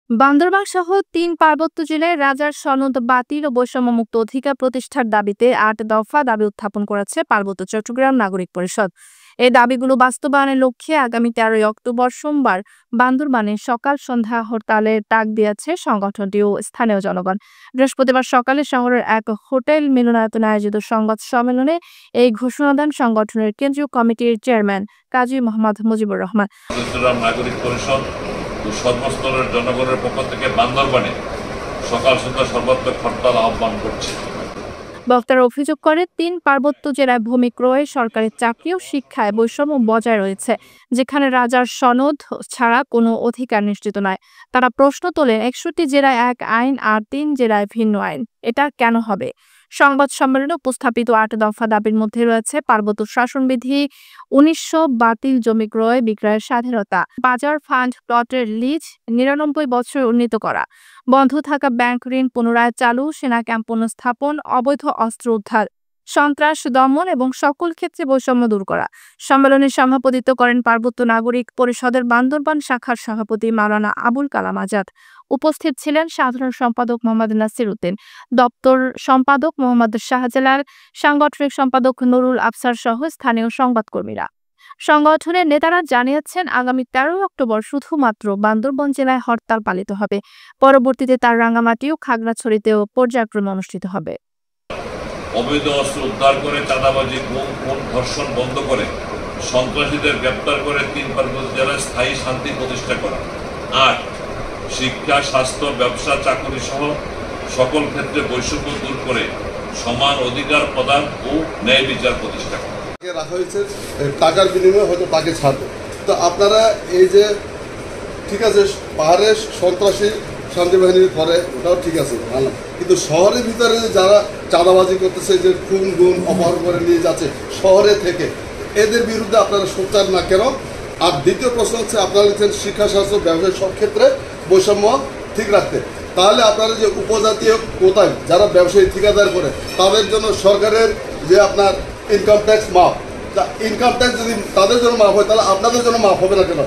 বান্দরবান সহ ৩ পার্বত্য জেলায় রাজার সনদ বাতিল ও বৈষম্যমুক্ত অধিকার প্রতিষ্ঠার দাবিতে ৮ দফা দাবি উত্থাপন করেছে পার্বত্য চট্টগ্রাম নাগরিক পরিষদ। এই দাবিগুলো বাস্তবায়নের লক্ষ্যে আগামী ১৩ অক্টোবর সোমবার বান্দরবানে সকাল সন্ধ্যা হরতালের ডাক দিয়েছে সংগঠনটি ও স্থানীয় জনগণ। বৃহস্পতিবার সকালে শহরের এক হোটেল মিলনায়তনে আয়োজিত সংবাদ সম্মেলনে এই ঘোষণা দেন সংগঠনের কেন্দ্রীয় কমিটির চেয়ারম্যান কাজী মোহাম্মদ মুজিবুর রহমান। নাগরিক পরিষদ ও সর্বস্তরের জনগণের পক্ষ থেকে বান্দরবানে সকাল সন্ধ্যা সর্বাত্মক হরতাল আহ্বান করছে। বক্তারা অভিযোগ করে ৩ পার্বত্য জেলায় ভূমি ক্রয়ে, সরকারি চাকরি ও শিক্ষায় বৈষম্য বজায় রয়েছে, যেখানে রাজার সনদ ছাড়া কোনো অধিকার নিশ্চিত নয়। তারা প্রশ্ন তোলেন ৬১ জেলায় এক আইন আর ৩ জেলায় ভিন্ন আইন, এটা কেন হবে? সংবাদ সম্মেলনে উপস্থাপিত ৮ দফা দাবির মধ্যে রয়েছে পার্বত্য শাসনবিধি ১৯০০ বাতিল, জমি ক্রয় বিক্রয়ের স্বাধীনতা, বাজার ফান্ড প্লটের লিজ ৯৯ বছর উন্নীত করা, বন্ধ থাকা ব্যাংক ঋণ পুনরায় চালু, সেনা ক্যাম্প পুনঃস্থাপন, অবৈধ অস্ত্র উদ্ধার, সন্ত্রাস দমন এবং সকল ক্ষেত্রে বৈষম্য দূর করা। সম্মেলনে সভাপতিত্ব করেন পার্বত্য নাগরিক পরিষদের বান্দরবান শাখার সভাপতি মাওলানা আবুল কালাম আজাদ। উপস্থিত ছিলেন সাধারণ সম্পাদক মোহাম্মদ নাসির উদ্দিন, দপ্তর সম্পাদক মোহাম্মদ শাহজালাল, সাংগঠনিক সম্পাদক নুরুল আফসার সহ স্থানীয় সংবাদকর্মীরা। সংগঠনের নেতারা জানিয়েছেন, আগামী ১৩ অক্টোবর শুধুমাত্র বান্দরবান জেলায় হরতাল পালিত হবে। পরবর্তীতে তার রাঙ্গামাটি ও খাগড়াছড়িতেও পর্যায়ক্রমে অনুষ্ঠিত হবে। অবৈধ অস্ত্র উদ্ধার করে, চাঁদাবাজি, গুম, খুন, ধর্ষণ বন্ধ করে, সন্ত্রাসীদের গ্রেপ্তার করে ৩ পার্বত্য জেলায় স্থায়ী শান্তি প্রতিষ্ঠা করা। ৮ শিক্ষা, স্বাস্থ্য, ব্যবসা, চাকরি সহ সকল ক্ষেত্রে বৈষম্য দূর করে সমান অধিকার প্রদান ও ন্যায় বিচার প্রতিষ্ঠা করা। রাখা হয়েছে টাকার বিনিময়ে হয়তো তাকে ছাড়বে। তো আপনারা এই যে ঠিক আছে, পাহাড়ে সন্ত্রাসী শান্তি বাহিনীর পরে ওটাও ঠিক আছে ভালো, কিন্তু শহরের ভিতরে যারা চাঁদাবাজি করতেছে, যে খুন গুম অপহরণ করে নিয়ে যাচ্ছে শহরে থেকে, এদের বিরুদ্ধে আপনারা সোচ্চার না কেন? আর দ্বিতীয় প্রশ্ন হচ্ছে, আপনারা লিখছেন শিক্ষা, স্বাস্থ্য, ব্যবসায় সব ক্ষেত্রে বৈষম্য ঠিক রাখতে, তাহলে আপনারা যে উপজাতীয় কোটায় যারা ব্যবসায়ী ঠিকাদার করে তাদের জন্য সরকারের যে আপনার ইনকাম ট্যাক্স মাফ, ইনকাম ট্যাক্স যদি তাদের জন্য মাফ হয় তাহলে আপনাদের জন্য মাফ হবে না কেন?